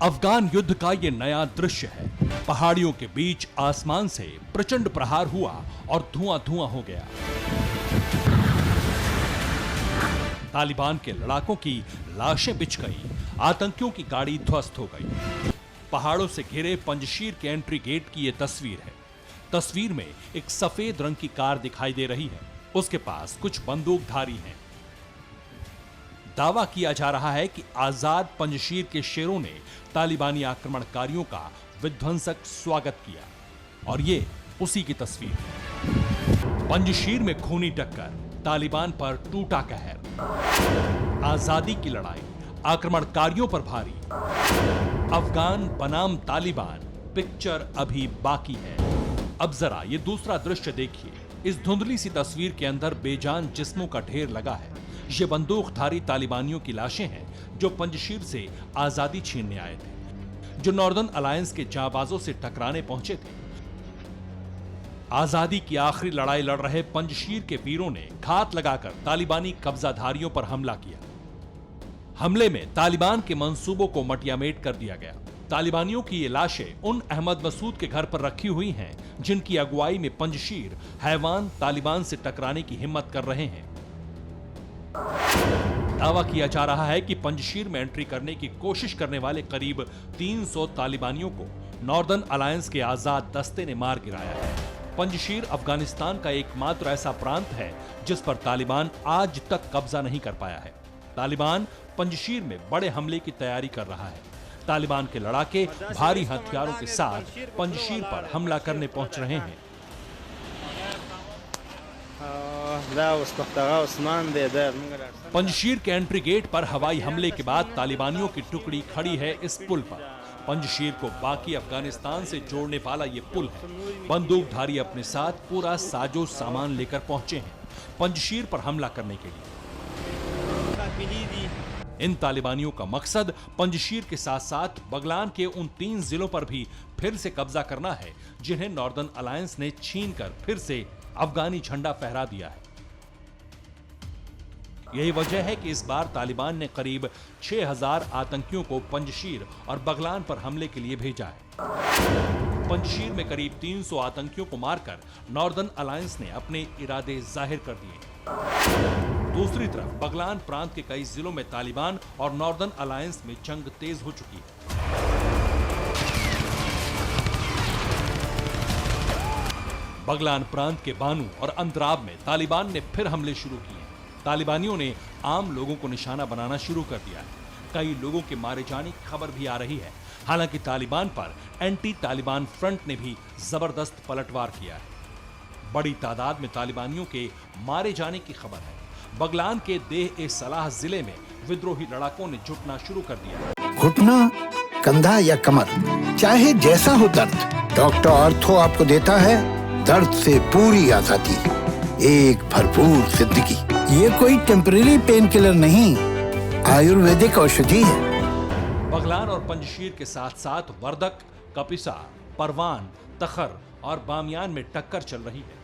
अफगान युद्ध का ये नया दृश्य है। पहाड़ियों के बीच आसमान से प्रचंड प्रहार हुआ और धुआं धुआं हो गया। तालिबान के लड़ाकों की लाशें बिछ गई, आतंकियों की गाड़ी ध्वस्त हो गई। पहाड़ों से घिरे पंजशीर के एंट्री गेट की ये तस्वीर है। तस्वीर में एक सफेद रंग की कार दिखाई दे रही है। उसके पास कुछ बंदूकधारी हैं। दावा किया जा रहा है कि आजाद पंजशीर के शेरों ने तालिबानी आक्रमणकारियों का विध्वंसक स्वागत किया और ये उसी की तस्वीर है। पंजशीर में खूनी टक्कर, तालिबान पर टूटा कहर। आजादी की लड़ाई, आक्रमणकारियों पर भारी। अफगान बनाम तालिबान, पिक्चर अभी बाकी है। अब जरा ये दूसरा दृश्य देखिए। इस धुंधली सी तस्वीर के अंदर बेजान जिस्मों का ढेर लगा है। ये बंदूकधारी तालिबानियों की लाशें हैं जो पंजशीर से आजादी छीनने आए थे, जो नॉर्दर्न अलायंस के जाबाजों से टकराने पहुंचे थे। आजादी की आखिरी लड़ाई लड़ रहे पंजशीर के वीरों ने घात लगाकर तालिबानी कब्जाधारियों पर हमला किया। हमले में तालिबान के मंसूबों को मटियामेट कर दिया गया। तालिबानियों की ये लाशें उन अहमद मसूद के घर पर रखी हुई हैं जिनकी अगुवाई में पंजशीर हैवान तालिबान से टकराने की हिम्मत कर रहे हैं। दावा किया जा रहा है कि पंजशीर में एंट्री करने की कोशिश करने वाले करीब 300 तालिबानियों को नॉर्दर्न अलायंस के आजाद दस्ते ने मार गिराया है। पंजशीर अफगानिस्तान का एकमात्र ऐसा प्रांत है जिस पर तालिबान आज तक कब्जा नहीं कर पाया है। तालिबान पंजशीर में बड़े हमले की तैयारी कर रहा है। तालिबान के लड़ाके भारी हथियारों के साथ पंजशीर पर हमला करने पहुंच रहे हैं। पंजशीर के एंट्री गेट पर हवाई हमले के बाद तालिबानियों की टुकड़ी खड़ी है इस पुल पर। पंजशीर को बाकी अफगानिस्तान से जोड़ने वाला ये पुल है। बंदूकधारी अपने साथ पूरा साजो सामान लेकर पहुंचे हैं पंजशीर पर हमला करने के लिए। इन तालिबानियों का मकसद पंजशीर के साथ साथ बगलान के उन 3 जिलों पर भी फिर से कब्जा करना है जिन्हें नॉर्दर्न अलायंस ने छीनकर फिर से अफगानी झंडा फहरा दिया है। यही वजह है कि इस बार तालिबान ने करीब 6000 आतंकियों को पंजशीर और बगलान पर हमले के लिए भेजा है। पंजशीर में करीब 300 आतंकियों को मारकर नॉर्दर्न अलायंस ने अपने इरादे जाहिर कर दिए। दूसरी तरफ बगलान प्रांत के कई जिलों में तालिबान और नॉर्दर्न अलायंस में जंग तेज हो चुकी है। बगलान प्रांत के बानू और अंतराब में तालिबान ने फिर हमले शुरू किए। तालिबानियों ने आम लोगों को निशाना बनाना शुरू कर दिया है। कई लोगों के मारे जाने की खबर भी आ रही है। हालांकि तालिबान पर एंटी तालिबान फ्रंट ने भी जबरदस्त पलटवार किया है। बड़ी तादाद में तालिबानियों के मारे जाने की खबर है। बगलान के देह ए सलाह जिले में विद्रोही लड़ाकों ने जुटना शुरू कर दिया। घुटना, कंधा या कमर, चाहे जैसा हो दर्द, डॉक्टर ऑर्थो आपको देता है दर्द से पूरी आजादी, एक भरपूर जिंदगी। ये कोई टेम्परेरी पेन किलर नहीं, आयुर्वेदिक औषधि है। बगलान और पंजशीर के साथ साथ वर्दक, कपिसा, परवान, तखर और बामियान में टक्कर चल रही है।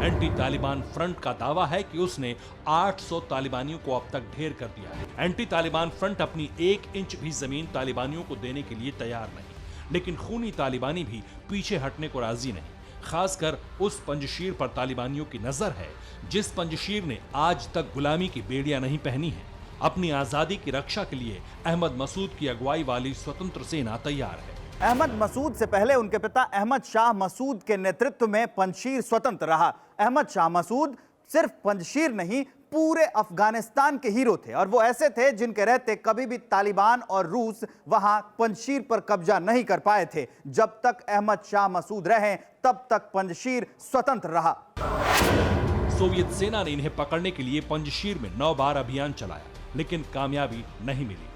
एंटी तालिबान फ्रंट का दावा है कि उसने 800 तालिबानियों को अब तक ढेर कर दिया है। एंटी तालिबान फ्रंट अपनी 1 इंच भी जमीन तालिबानियों को देने के लिए तैयार नहीं, लेकिन खूनी तालिबानी भी पीछे हटने को राजी नहीं। खासकर उस पंजशीर पर तालिबानियों की नजर है जिस पंजशीर ने आज तक गुलामी की बेड़ियां नहीं पहनी है। अपनी आजादी की रक्षा के लिए अहमद मसूद की अगुवाई वाली स्वतंत्र सेना तैयार है। अहमद मसूद से पहले उनके पिता अहमद शाह मसूद के नेतृत्व में पंजशीर स्वतंत्र रहा। अहमद शाह मसूद सिर्फ पंजशीर नहीं, पूरे अफगानिस्तान के हीरो थे और वो ऐसे थे जिनके रहते कभी भी तालिबान और रूस वहां पंजशीर पर कब्जा नहीं कर पाए थे। जब तक अहमद शाह मसूद रहे तब तक पंजशीर स्वतंत्र रहा। सोवियत सेना ने इन्हें पकड़ने के लिए पंजशीर में 9 बार अभियान चलाया, लेकिन कामयाबी नहीं मिली।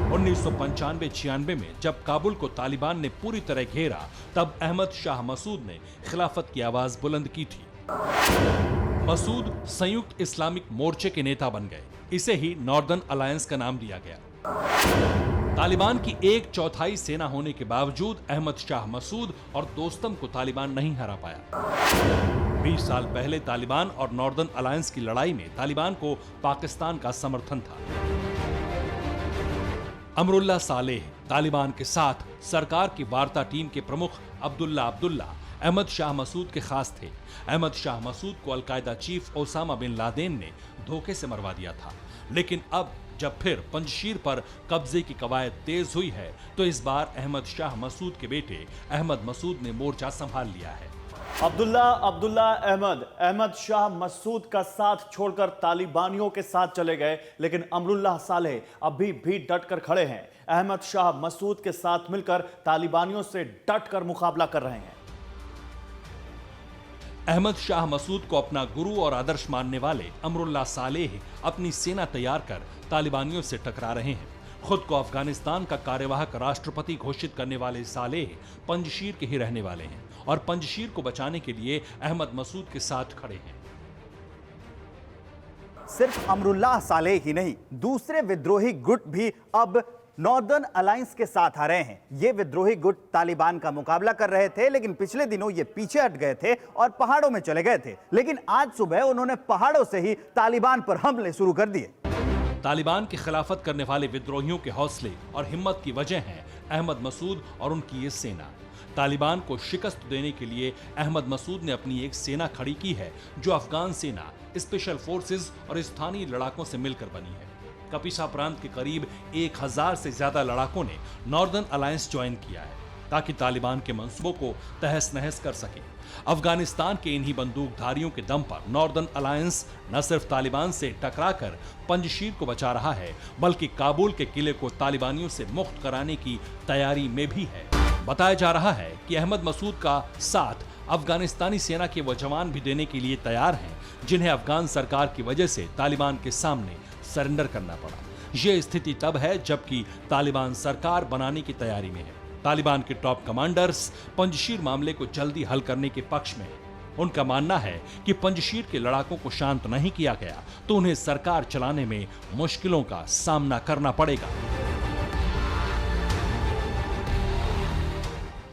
1995-96 में जब काबुल को तालिबान ने पूरी तरह घेरा, तब अहमद शाह मसूद ने खिलाफत की आवाज बुलंद की थी। मसूद संयुक्त इस्लामिक मोर्चे के नेता बन गए। इसे ही नॉर्दर्न अलायंस का नाम दिया गया। तालिबान की 1/4 सेना होने के बावजूद अहमद शाह मसूद और दोस्तम को तालिबान नहीं हरा पाया। 20 साल पहले तालिबान और नॉर्दर्न अलायंस की लड़ाई में तालिबान को पाकिस्तान का समर्थन था। अमरुल्लाह सालेह तालिबान के साथ सरकार की वार्ता टीम के प्रमुख अब्दुल्ला अहमद शाह मसूद के खास थे। अहमद शाह मसूद को al Qaeda chief Osama bin Laden ने धोखे से मरवा दिया था। लेकिन अब जब फिर पंजशीर पर कब्जे की कवायद तेज हुई है, तो इस बार अहमद शाह मसूद के बेटे अहमद मसूद ने मोर्चा संभाल लिया है। अब्दुल्ला अहमद शाह मसूद का साथ छोड़कर तालिबानियों के साथ चले गए, लेकिन अमरुल्लाह सालेह अभी भी डटकर खड़े हैं। अहमद शाह मसूद के साथ मिलकर तालिबानियों से डटकर मुकाबला कर रहे हैं। अहमद शाह मसूद को अपना गुरु और आदर्श मानने वाले अमरुल्लाह सालेह अपनी सेना तैयार कर तालिबानियों से टकरा रहे हैं। खुद को अफगानिस्तान का कार्यवाहक राष्ट्रपति घोषित करने वाले सालेह पंजशीर के ही रहने वाले हैं और पंजशीर को बचाने के लिए अहमद मसूद के साथ खड़े हैं। सिर्फ अमरुल्लाह सालेह ही नहीं, दूसरे विद्रोही गुट भी अब नॉर्दर्न अलायंस के साथ आ रहे हैं। ये विद्रोही गुट तालिबान का मुकाबला कर रहे थे, लेकिन पिछले दिनों ये पीछे हट गए थे और पहाड़ों में चले गए थे। लेकिन आज सुबह उन्होंने पहाड़ों से ही तालिबान पर हमले शुरू कर दिए। तालिबान की खिलाफत करने वाले विद्रोहियों के हौसले और हिम्मत की वजह है अहमद मसूद और उनकी ये सेना। तालिबान को शिकस्त देने के लिए अहमद मसूद ने अपनी एक सेना खड़ी की है, जो अफगान सेना, स्पेशल फोर्सेस और स्थानीय लड़ाकों से मिलकर बनी है। कपिसा प्रांत के करीब 1000 से ज्यादा लड़ाकों ने नॉर्दर्न अलायंस ज्वाइन किया है, ताकि तालिबान के मंसूबों को तहस नहस कर सके। अफगानिस्तान के इन्हीं बंदूकधारियों के दम पर नॉर्दर्न अलायंस न सिर्फ तालिबान से टकराकर पंजशीर को बचा रहा है, बल्कि काबुल के किले को तालिबानियों से मुक्त कराने की तैयारी में भी है। बताया जा रहा है कि अहमद मसूद का साथ अफगानिस्तानी सेना के वो जवान भी देने के लिए तैयार हैं, जिन्हें अफगान सरकार की वजह से तालिबान के सामने सरेंडर करना पड़ा। यह स्थिति तब है जबकि तालिबान सरकार बनाने की तैयारी में है। तालिबान के टॉप कमांडर्स पंजशीर मामले को जल्दी हल करने के पक्ष में हैं। उनका मानना है कि पंजशीर के लड़ाकों को शांत नहीं किया गया तो उन्हें सरकार चलाने में मुश्किलों का सामना करना पड़ेगा।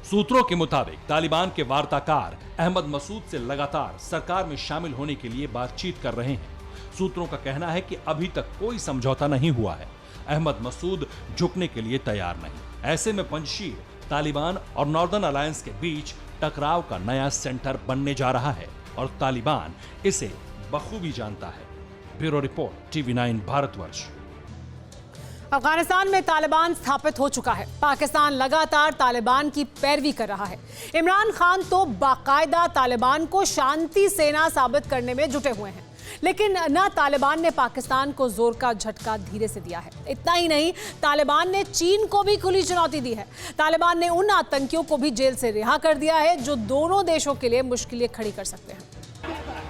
सूत्रों के मुताबिक तालिबान के वार्ताकार अहमद मसूद से लगातार सरकार में शामिल होने के लिए बातचीत कर रहे हैं। सूत्रों का कहना है कि अभी तक कोई समझौता नहीं हुआ है। अहमद मसूद झुकने के लिए तैयार नहीं। ऐसे में पंजशीर तालिबान और नॉर्दर्न अलायंस के बीच टकराव का नया सेंटर बनने जा रहा है और तालिबान इसे बखूबी जानता है। Bureau report, TV9 Bharatvarsh. Afghanistan में तालिबान स्थापित हो चुका है। पाकिस्तान लगातार तालिबान की पैरवी कर रहा है। इमरान खान तो बाकायदा तालिबान को शांति सेना साबित करने में जुटे हुए हैं, लेकिन न तालिबान ने पाकिस्तान को जोर का झटका धीरे से दिया है। इतना ही नहीं, तालिबान ने चीन को भी खुली चुनौती दी है। तालिबान ने उन आतंकियों को भी जेल से रिहा कर दिया है जो दोनों देशों के लिए मुश्किलें खड़ी कर सकते हैं।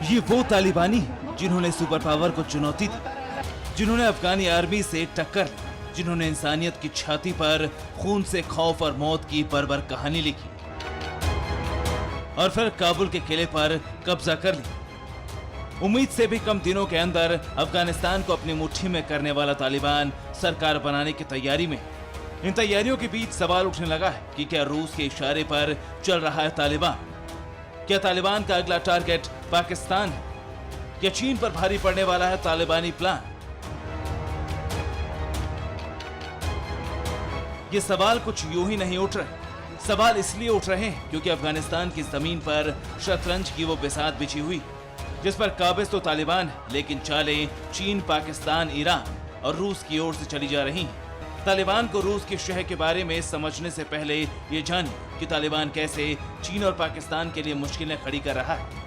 ये वो तालिबानी जिन्होंने सुपर पावर को चुनौती दी, जिन्होंने अफगानी आर्मी से टक्कर ली, जिन्होंने इंसानियत की छाती पर खून से खौफ और मौत की बर्बर कहानी लिखी और फिर काबुल के किले पर कब्जा कर लिया। उम्मीद से भी कम दिनों के अंदर अफगानिस्तान को अपनी मुट्ठी में करने वाला तालिबान सरकार बनाने की तैयारी में। इन तैयारियों के बीच सवाल उठने लगा है कि क्या रूस के इशारे पर चल रहा है तालिबान? क्या तालिबान का अगला टारगेट पाकिस्तान है? क्या चीन पर भारी पड़ने वाला है तालिबानी प्लान? ये सवाल कुछ यूं ही नहीं उठ रहे। सवाल इसलिए उठ रहे हैं क्योंकि अफगानिस्तान की जमीन पर शतरंज की वो बिसात बिछी हुई, जिस पर काबिज तो तालिबान है, लेकिन चालें चीन, पाकिस्तान, ईरान और रूस की ओर से चली जा रही हैं। तालिबान को रूस के शह के बारे में समझने से पहले ये जानिए कि तालिबान कैसे चीन और पाकिस्तान के लिए मुश्किलें खड़ी कर रहा है।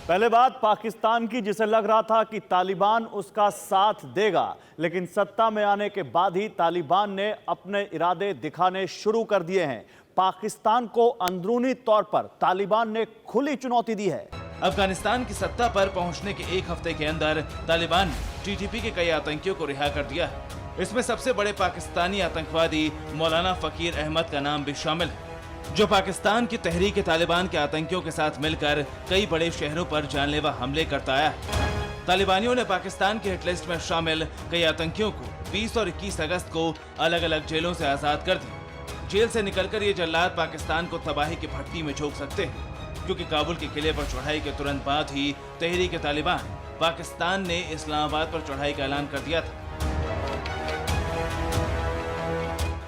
पहले बात पाकिस्तान की, जिसे लग रहा था कि तालिबान उसका साथ देगा, लेकिन सत्ता में आने के बाद ही तालिबान ने अपने इरादे दिखाने शुरू कर दिए हैं। पाकिस्तान को अंदरूनी तौर पर तालिबान ने खुली चुनौती दी है। अफगानिस्तान की सत्ता पर पहुंचने के एक हफ्ते के अंदर तालिबान ने TTP के कई आतंकियों को रिहा कर दिया है। इसमें सबसे बड़े पाकिस्तानी आतंकवादी मौलाना फकीर अहमद का नाम भी शामिल है, जो पाकिस्तान की तहरीक तालिबान के आतंकियों के साथ मिलकर कई बड़े शहरों पर जानलेवा हमले करता आया है। तालिबानियों ने पाकिस्तान की हिटलिस्ट में शामिल कई आतंकियों को 20 और 21 अगस्त को अलग अलग जेलों से आजाद कर दिया। जेल से निकलकर ये जल्लाद पाकिस्तान को तबाही की भट्टी में झोंक सकते हैं, क्योंकि काबुल के किले पर चढ़ाई के तुरंत बाद ही तहरीक तालिबान पाकिस्तान ने इस्लामाबाद पर चढ़ाई का ऐलान कर दिया था।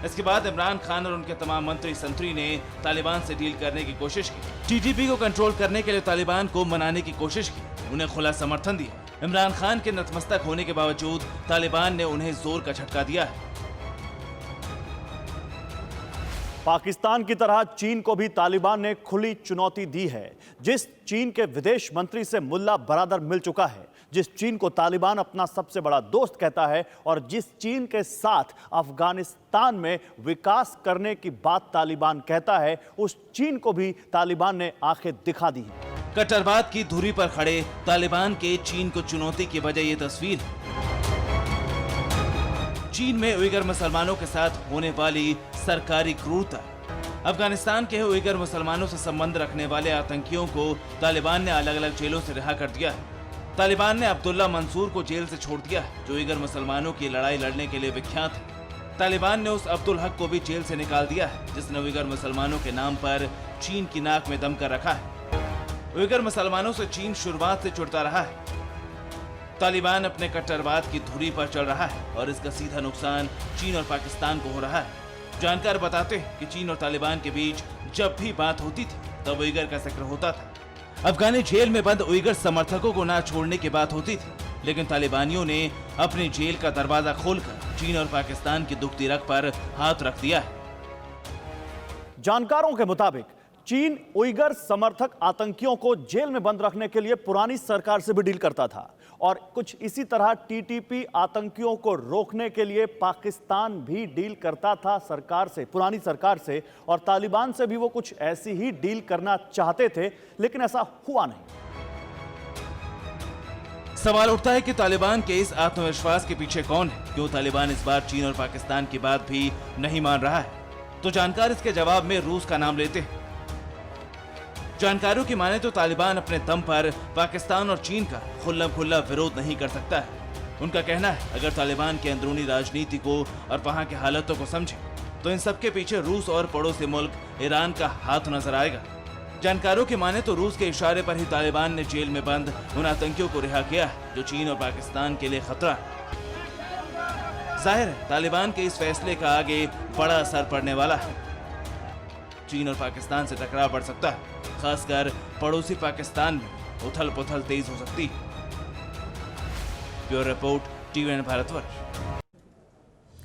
इसके बाद इमरान खान और उनके तमाम मंत्री संतरी ने तालिबान से डील करने की कोशिश की। टीटीपी को कंट्रोल करने के लिए तालिबान को मनाने की कोशिश की, उन्हें खुला समर्थन दिया। इमरान खान के नतमस्तक होने के बावजूद तालिबान ने उन्हें जोर का झटका दिया है। पाकिस्तान की तरह चीन को भी तालिबान ने खुली चुनौती दी है। जिस चीन के विदेश मंत्री से मुल्ला बरादर मिल चुका है, जिस चीन को तालिबान अपना सबसे बड़ा दोस्त कहता है और जिस चीन के साथ अफगानिस्तान में विकास करने की बात तालिबान कहता है, उस चीन को भी तालिबान ने आंखें दिखा दी है। कट्टरवाद की धुरी पर खड़े तालिबान के चीन को चुनौती की वजह ये तस्वीर है। चीन में उइगर मुसलमानों के साथ होने वाली सरकारी क्रूरता, अफगानिस्तान के उइगर मुसलमानों से संबंध रखने वाले आतंकियों को तालिबान ने अलग अलग जेलों से रिहा कर दिया है। तालिबान ने अब्दुल्ला मंसूर को जेल से छोड़ दिया है, जो उइगर मुसलमानों की लड़ाई लड़ने के लिए विख्यात है। तालिबान ने उस अब्दुल हक को भी जेल से निकाल दिया है, जिसने उइगर मुसलमानों के नाम पर चीन की नाक में दम कर रखा है। उइगर मुसलमानों से चीन शुरुआत से जुड़ता रहा है। तालिबान अपने कट्टरवाद की धुरी पर चल रहा है और इसका सीधा नुकसान चीन और पाकिस्तान को हो रहा है। जानकार बताते हैं कि चीन और तालिबान के बीच जब भी बात होती थी तब उइगर का जिक्र होता था। अफगानी जेल में बंद उइगर समर्थकों को ना छोड़ने की बात होती थी, लेकिन तालिबानियों ने अपनी जेल का दरवाजा खोलकर चीन और पाकिस्तान की दुखती रग पर हाथ रख दिया है। जानकारों के मुताबिक चीन उइगर समर्थक आतंकियों को जेल में बंद रखने के लिए पुरानी सरकार से भी डील करता था और कुछ इसी तरह टीटीपी आतंकियों को रोकने के लिए पाकिस्तान भी डील करता था सरकार से, पुरानी सरकार से, और तालिबान से भी वो कुछ ऐसी ही डील करना चाहते थे, लेकिन ऐसा हुआ नहीं। सवाल उठता है कि तालिबान के इस आत्मविश्वास के पीछे कौन है? क्यों तालिबान इस बार चीन और पाकिस्तान की बात भी नहीं मान रहा है? तो जानकार इसके जवाब में रूस का नाम लेते हैं। जानकारों की माने तो तालिबान अपने दम पर पाकिस्तान और चीन का खुल्ला विरोध नहीं कर सकता है। उनका कहना है, अगर तालिबान की अंदरूनी राजनीति को और वहां के हालातों को समझे तो इन सबके पीछे रूस और पड़ोसी मुल्क ईरान का हाथ नजर आएगा। जानकारों की माने तो रूस के इशारे पर ही तालिबान ने जेल में बंद उन आतंकियों को रिहा किया है जो चीन और पाकिस्तान के लिए खतरा है। जाहिर है तालिबान के इस फैसले का आगे बड़ा असर पड़ने वाला है। चीन और पाकिस्तान से टकराव बढ़ सकता है, खासकर पड़ोसी पाकिस्तान में उथल पुथल तेज हो सकती है। Bureau report, TV9 Bharatvarsh.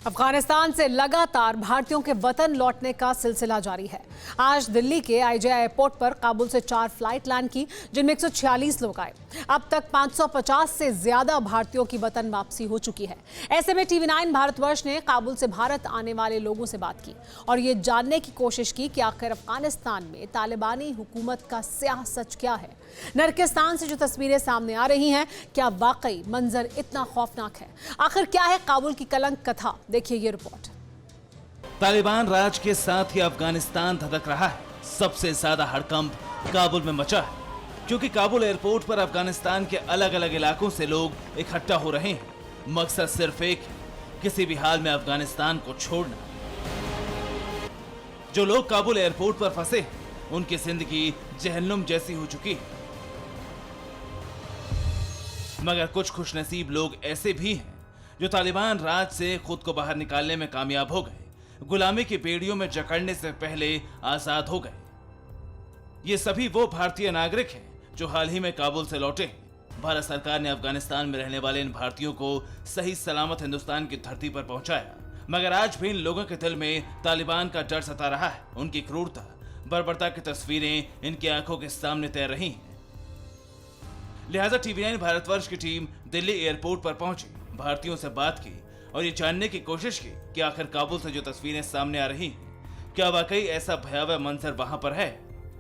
Afghanistan से लगातार भारतीयों के वतन लौटने का सिलसिला जारी है। आज दिल्ली के आईजीआई एयरपोर्ट पर काबुल से 4 फ्लाइट लैंड की, जिनमें 146 लोग आए। अब तक 550 से ज्यादा भारतीयों की वतन वापसी हो चुकी है। ऐसे में टीवी9 भारतवर्ष ने काबुल से भारत आने वाले लोगों से बात की और ये जानने की कोशिश की कि आखिर अफगानिस्तान में तालिबानी हुकूमत का स्याह सच क्या है। नरकिस्तान से जो तस्वीरें सामने आ रही हैं, क्या वाकई मंजर इतना खौफनाक है? आखिर क्या है काबुल की कलंक कथा? देखिए ये रिपोर्ट। तालिबान राज के साथ ही अफगानिस्तान धधक रहा है। सबसे ज्यादा हड़कंप काबुल में मचा है, क्योंकि काबुल एयरपोर्ट पर अफगानिस्तान के अलग अलग इलाकों से लोग इकट्ठा हो रहे हैं। मकसद सिर्फ एक, किसी भी हाल में अफगानिस्तान को छोड़ना। जो लोग काबुल एयरपोर्ट पर फंसे, उनकी जिंदगी जहन्नुम जैसी हो चुकी है। मगर कुछ खुशनसीब लोग ऐसे भी हैं जो तालिबान राज से खुद को बाहर निकालने में कामयाब हो गए, गुलामी की बेड़ियों में जकड़ने से पहले आजाद हो गए। ये सभी वो भारतीय नागरिक हैं जो हाल ही में काबुल से लौटे। भारत सरकार ने अफगानिस्तान में रहने वाले इन भारतीयों को सही सलामत हिंदुस्तान की धरती पर पहुंचाया, मगर आज भी इन लोगों के दिल में तालिबान का डर सता रहा है। उनकी क्रूरता, बर्बरता की तस्वीरें इनकी आंखों के सामने तैर रही हैं। लिहाजा टीवी9 भारतवर्ष की टीम दिल्ली एयरपोर्ट पर पहुंची, भारतीयों से बात की और ये जानने की कोशिश की कि आखिर काबुल से जो तस्वीरें सामने आ रही हैं, क्या वाकई ऐसा भयावह मंजर वहां पर है?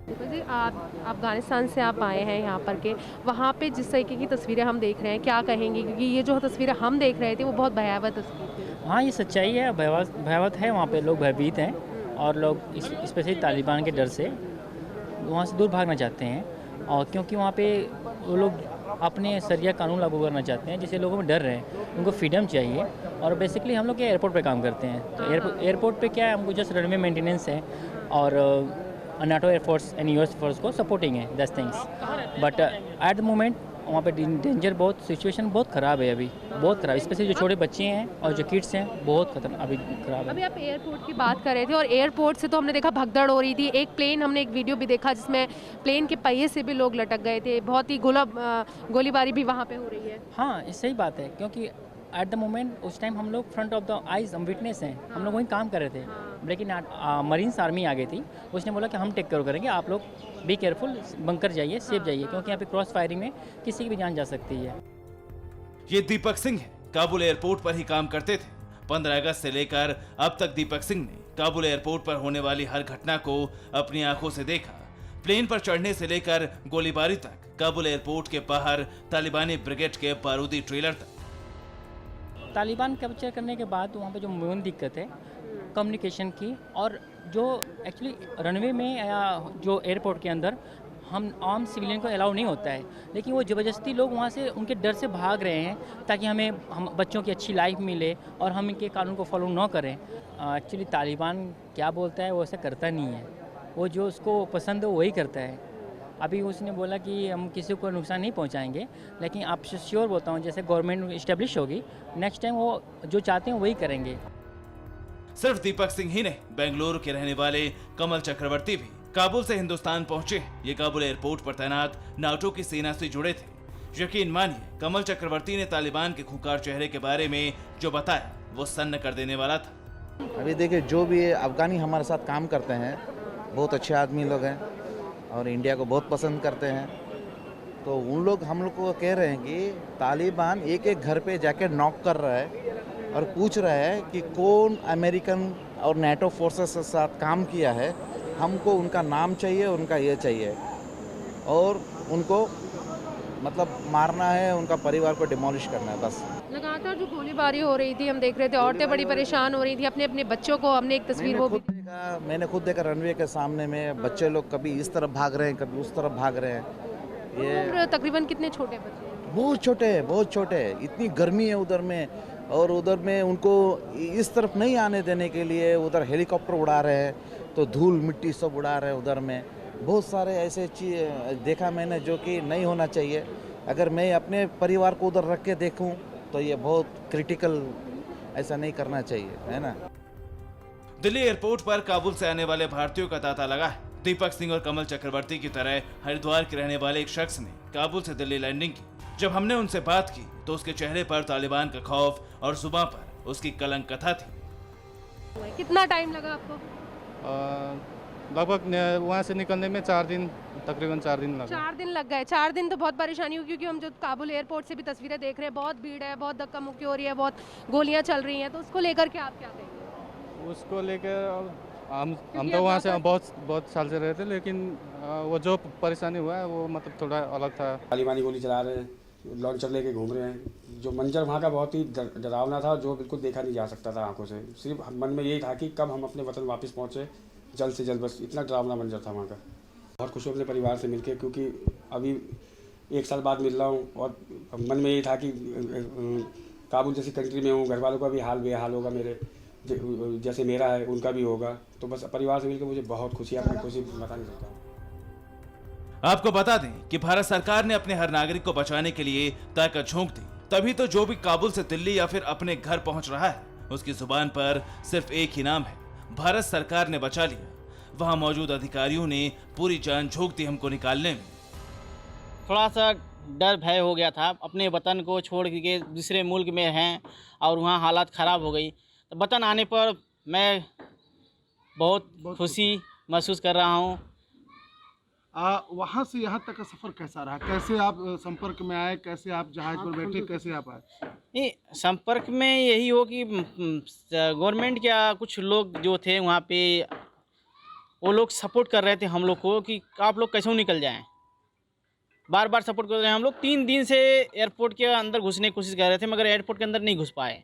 देखो जी, आप अफगानिस्तान से आप आए हैं यहाँ पर के, वहाँ पे जिस तरीके की तस्वीरें हम देख रहे हैं, क्या कहेंगे? क्योंकि ये जो तस्वीरें हम देख रहे थे वो बहुत भयावह तस्वीर थी। हाँ, ये सच्चाई है, भयावह है, वहाँ पे लोग भयभीत हैं और लोग स्पेशली तालिबान के डर से वहाँ से दूर भागना चाहते हैं। और क्योंकि वहाँ पे वो लोग अपने शरिया कानून लागू करना चाहते हैं, जिससे लोगों में डर रहे हैं, उनको फ्रीडम चाहिए। और बेसिकली हम लोग एयरपोर्ट पे काम करते हैं, तो एयरपोर्ट पे क्या है, हमको जस्ट रनवे मेंटेनेंस है और NATO air force and US force को सपोर्टिंग है that things. But at the moment वहाँ पे डेंजर बहुत, सिचुएशन बहुत ख़राब है अभी, बहुत ख़राब, स्पेशली जो छोटे बच्चे हैं और जो किड्स हैं, बहुत खतरनाक अभी ख़राब है। अभी आप एयरपोर्ट की बात कर रहे थे और एयरपोर्ट से तो हमने देखा भगदड़ हो रही थी। एक प्लेन, हमने एक वीडियो भी देखा जिसमें प्लेन के पहिए से भी लोग लटक गए थे। बहुत ही गोलीबारी भी वहाँ पे हो रही है। हाँ, सही बात है, क्योंकि एट द मोमेंट उस टाइम हम लोग फ्रंट ऑफ द आइज, हम विटनेस हैं, हम लोग वहीं काम कर रहे थे। लेकिन मरीन्स आर्मी आ गई थी, उसने बोला कि हम टेक केयर करेंगे, आप लोग बी केयरफुल, बंकर जाइए, सेफ जाइए, क्योंकि यहाँ पे क्रॉस फायरिंग में किसी की भी जान जा सकती है। ये दीपक सिंह है, काबुल एयरपोर्ट पर ही काम करते थे। 15 अगस्त से लेकर अब तक दीपक सिंह ने काबुल एयरपोर्ट पर होने वाली हर घटना को अपनी आंखों से देखा। प्लेन पर चढ़ने से लेकर गोलीबारी तक, काबुल एयरपोर्ट के बाहर तालिबानी ब्रिगेड के बारूदी ट्रेलर तक। तालिबान कैप्चर करने के बाद वहाँ पे जो मेन दिक्कत है कम्युनिकेशन की, और जो एक्चुअली रनवे में या जो एयरपोर्ट के अंदर हम आम सिविलियन को अलाउ नहीं होता है, लेकिन वो ज़बरदस्ती लोग वहाँ से उनके डर से भाग रहे हैं ताकि हम बच्चों की अच्छी लाइफ मिले और हम इनके कानून को फॉलो ना करें। एक्चुअली तालिबान क्या बोलता है वो ऐसा करता नहीं है, वो जो उसको पसंद है वही करता है। अभी उसने बोला कि हम किसी को नुकसान नहीं पहुंचाएंगे, लेकिन आपसे श्योर बोलता हूं, जैसे गवर्नमेंट इस्टेब्लिश होगी, नेक्स्ट टाइम वो जो चाहते हैं वही करेंगे। सिर्फ दीपक सिंह ही नहीं, बेंगलुरु के रहने वाले कमल चक्रवर्ती भी काबुल से हिंदुस्तान पहुंचे। ये काबुल एयरपोर्ट पर तैनात नाटो की सेना से जुड़े थे। यकीन मानिए, कमल चक्रवर्ती ने तालिबान के खूंखार चेहरे के बारे में जो बताया वो सन्न कर देने वाला था। अभी देखिए, जो भी अफगानी हमारे साथ काम करते हैं बहुत अच्छे आदमी लोग हैं और इंडिया को बहुत पसंद करते हैं। तो उन लोग हम लोग को कह रहे हैं कि तालिबान एक एक घर पे जाके नॉक कर रहा है और पूछ रहा है कि कौन अमेरिकन और नाटो फोर्सेस के साथ काम किया है, हमको उनका नाम चाहिए, उनका ये चाहिए, और उनको मतलब मारना है, उनका परिवार को डिमोलिश करना है बस। लगातार जो गोलीबारी हो रही थी हम देख रहे थे, औरतें बड़ी परेशान हो रही थी, अपने अपने बच्चों को, हमने एक तस्वीर वो भी मैंने खुद देखा रनवे के सामने में बच्चे लोग कभी इस तरफ भाग रहे हैं, कभी उस तरफ भाग रहे हैं। ये तकरीबन कितने छोटे बच्चे? बहुत छोटे हैं, बहुत छोटे हैं। इतनी गर्मी है उधर में, और उधर में उनको इस तरफ नहीं आने देने के लिए उधर हेलीकॉप्टर उड़ा रहे हैं, तो धूल मिट्टी सब उड़ा रहे हैं उधर में। बहुत सारे ऐसे चीज़ देखा मैंने जो कि नहीं होना चाहिए। अगर मैं अपने परिवार को उधर रख के देखूं तो ये बहुत क्रिटिकल, ऐसा नहीं करना चाहिए, है ना। दिल्ली एयरपोर्ट पर काबुल से आने वाले भारतीयों का तांता लगा है। दीपक सिंह और कमल चक्रवर्ती की तरह हरिद्वार के रहने वाले एक शख्स ने काबुल से दिल्ली लैंडिंग की। जब हमने उनसे बात की तो उसके चेहरे पर तालिबान का खौफ और जुबान पर उसकी कलंक कथा थी। कितना टाइम लगा आपको? लगभग वहाँ से निकलने में 4 दिन, तकरीबन 4 दिन लगा। 4 दिन लग गए। 4 दिन तो बहुत परेशानी हुई, क्योंकि हम जो काबुल एयरपोर्ट से भी तस्वीरें देख रहे हैं, बहुत भीड़ है, बहुत धक्का मुक्की हो रही है, बहुत गोलियां चल रही हैं। तो उसको लेकर के आप क्या कहेंगे? उसको लेकर हम तो वहाँ से बहुत साल से रहे थे, लेकिन वो जो परेशानी हुआ है वो मतलब थोड़ा अलग था। तालिबानी गोली चला रहे हैं, लॉन्चर लेके घूम रहे हैं। जो मंजर वहाँ का बहुत ही डरावना था, जो बिल्कुल देखा नहीं जा सकता था आंखों से। सिर्फ मन में यही था कि कब हम अपने वतन वापस पहुँचे, जल्द से जल्द, बस इतना डरावना मंजर था वहाँ का। बहुत खुश हूँ अपने परिवार से मिलके, क्योंकि अभी 1 साल बाद मिल रहा हूँ और मन में यही था कि काबुल जैसी कंट्री में हूँ, घर वालों का भी हाल बेहाल होगा, मेरे जैसे मेरा है उनका भी होगा। तो बस परिवार से मिलकर मुझे बहुत खुशी है, अपनी खुशी बता नहीं सकता। आपको बता दें कि भारत सरकार ने अपने हर नागरिक को बचाने के लिए ताकत झोंक दी। तभी तो जो भी काबुल से दिल्ली या फिर अपने घर पहुंच रहा है, उसकी जुबान पर सिर्फ एक ही नाम है, भारत सरकार ने बचा लिया। वहां मौजूद अधिकारियों ने पूरी जान झोंक दी हमको निकालने में। थोड़ा सा डर भय हो गया था, अपने वतन को छोड़ के दूसरे मुल्क में हैं और वहाँ हालात ख़राब हो गई। तो वतन आने पर मैं बहुत खुशी महसूस कर रहा हूँ। वहाँ से यहाँ तक का सफ़र कैसा रहा? कैसे आप संपर्क में आए, कैसे आप जहाज़ पर बैठे, कैसे आप आए? नहीं, संपर्क में यही हो कि गवर्नमेंट या कुछ लोग जो थे वहाँ पे, वो लोग सपोर्ट कर रहे थे हम लोग को कि आप लोग कैसे निकल जाएं। बार बार सपोर्ट कर रहे हैं हम लोग। 3 दिन से एयरपोर्ट के अंदर घुसने की कोशिश कर रहे थे, मगर एयरपोर्ट के अंदर नहीं घुस पाए।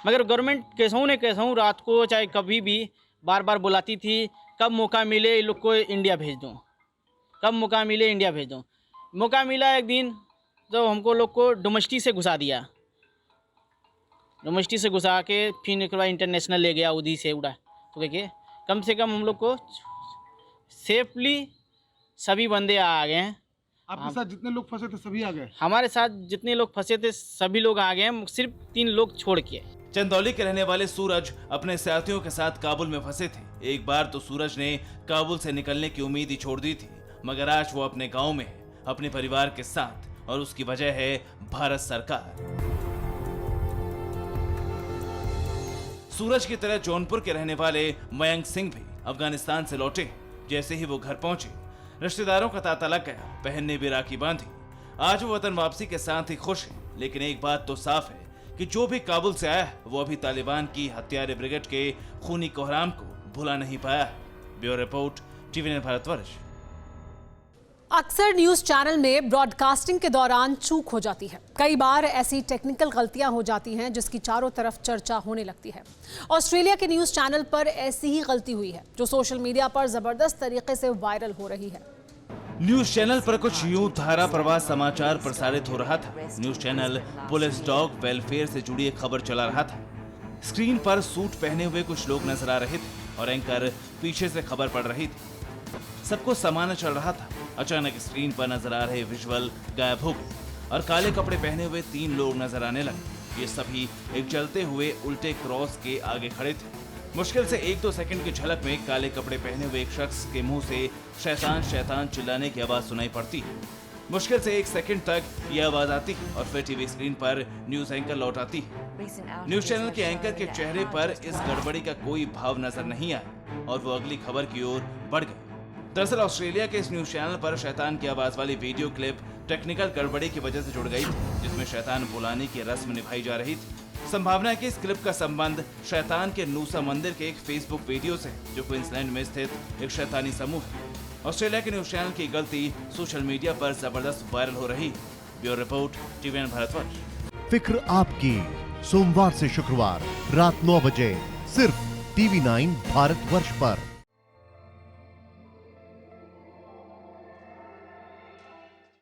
मगर गवर्नमेंट कैसों रात को चाहे कभी भी बार बार बुलाती थी, कब मौका मिले इन लोग को इंडिया भेज दूँ, कब मौका मिले इंडिया भेज दूँ। मौका मिला एक दिन तो हमको लोग को डोमेस्टिक से घुसा दिया, डोमेस्टिक से घुसा के फिर एक बार इंटरनेशनल ले गया, उधी से उड़ा तो कह कम से कम हम लोग को सेफली सभी बंदे आ गए हैं। आपके साथ जितने लोग फंसे थे सभी आ गए? हमारे साथ जितने लोग फंसे थे सभी लोग आ गए हैं, सिर्फ 3 लोग छोड़ के। चंदौली के रहने वाले सूरज अपने साथियों के साथ काबुल में फंसे थे। एक बार तो सूरज ने काबुल से निकलने की उम्मीद ही छोड़ दी थी, मगर आज वो अपने गांव में है, अपने परिवार के साथ, और उसकी वजह है भारत सरकार। सूरज की तरह जौनपुर के रहने वाले मयंक सिंह भी अफगानिस्तान से लौटे। जैसे ही वो घर पहुंचे, रिश्तेदारों का तांता लग गया, बहन ने भी राखी बांधी। आज वो वतन वापसी के साथ ही खुश है, लेकिन एक बात तो साफ है कि जो भी काबुल से आया है वो अभी तालिबान की हत्यारे ब्रिगेड के खूनी कोहराम को भुला नहीं पाया है। Bureau report, TV9 Bharatvarsh. अक्सर न्यूज चैनल में ब्रॉडकास्टिंग के दौरान चूक हो जाती है। कई बार ऐसी टेक्निकल गलतियां हो जाती हैं जिसकी चारों तरफ चर्चा होने लगती है। ऑस्ट्रेलिया के न्यूज चैनल पर ऐसी ही गलती हुई है जो सोशल मीडिया पर जबरदस्त तरीके से वायरल हो रही है। न्यूज चैनल पर कुछ यूं धारा प्रवाह समाचार प्रसारित हो रहा था। News channel police dog welfare से जुड़ी एक खबर चला रहा था। स्क्रीन पर सूट पहने हुए कुछ लोग नजर आ रहे थे और एंकर पीछे से खबर पढ़ रही थी। सबको सामान्य चल रहा था। अचानक स्क्रीन पर नजर आ रहे विजुअल गायब हो गए और काले कपड़े पहने हुए 3 लोग नजर आने लगे। ये सभी एक चलते हुए उल्टे क्रॉस के आगे खड़े थे। मुश्किल से 1-2 सेकंड की झलक में काले कपड़े पहने हुए एक शख्स के मुंह से शैतान शैतान चिल्लाने की आवाज सुनाई पड़ती है। मुश्किल से 1 सेकंड तक ये आवाज आती है और फिर टीवी स्क्रीन पर न्यूज एंकर लौट आती है। न्यूज चैनल के एंकर के चेहरे पर इस गड़बड़ी का कोई भाव नजर नहीं आया और वो अगली खबर की ओर बढ़ गए। दरअसल ऑस्ट्रेलिया के इस न्यूज चैनल पर शैतान की आवाज वाली वीडियो क्लिप टेक्निकल गड़बड़ी की वजह से जुड़ गई थी, जिसमें शैतान बुलाने की रस्म निभाई जा रही थी। संभावना है कि इस क्लिप का संबंध शैतान के नूसा मंदिर के एक फेसबुक वीडियो से, जो क्वींसलैंड में स्थित एक शैतानी समूह है। ऑस्ट्रेलिया के न्यूज चैनल की गलती सोशल मीडिया पर जबरदस्त वायरल हो रही है। Bureau report, TV9 Bharatvarsh. फिक्र आपकी, सोमवार से शुक्रवार रात 9 बजे सिर्फ टीवी9 भारतवर्ष पर।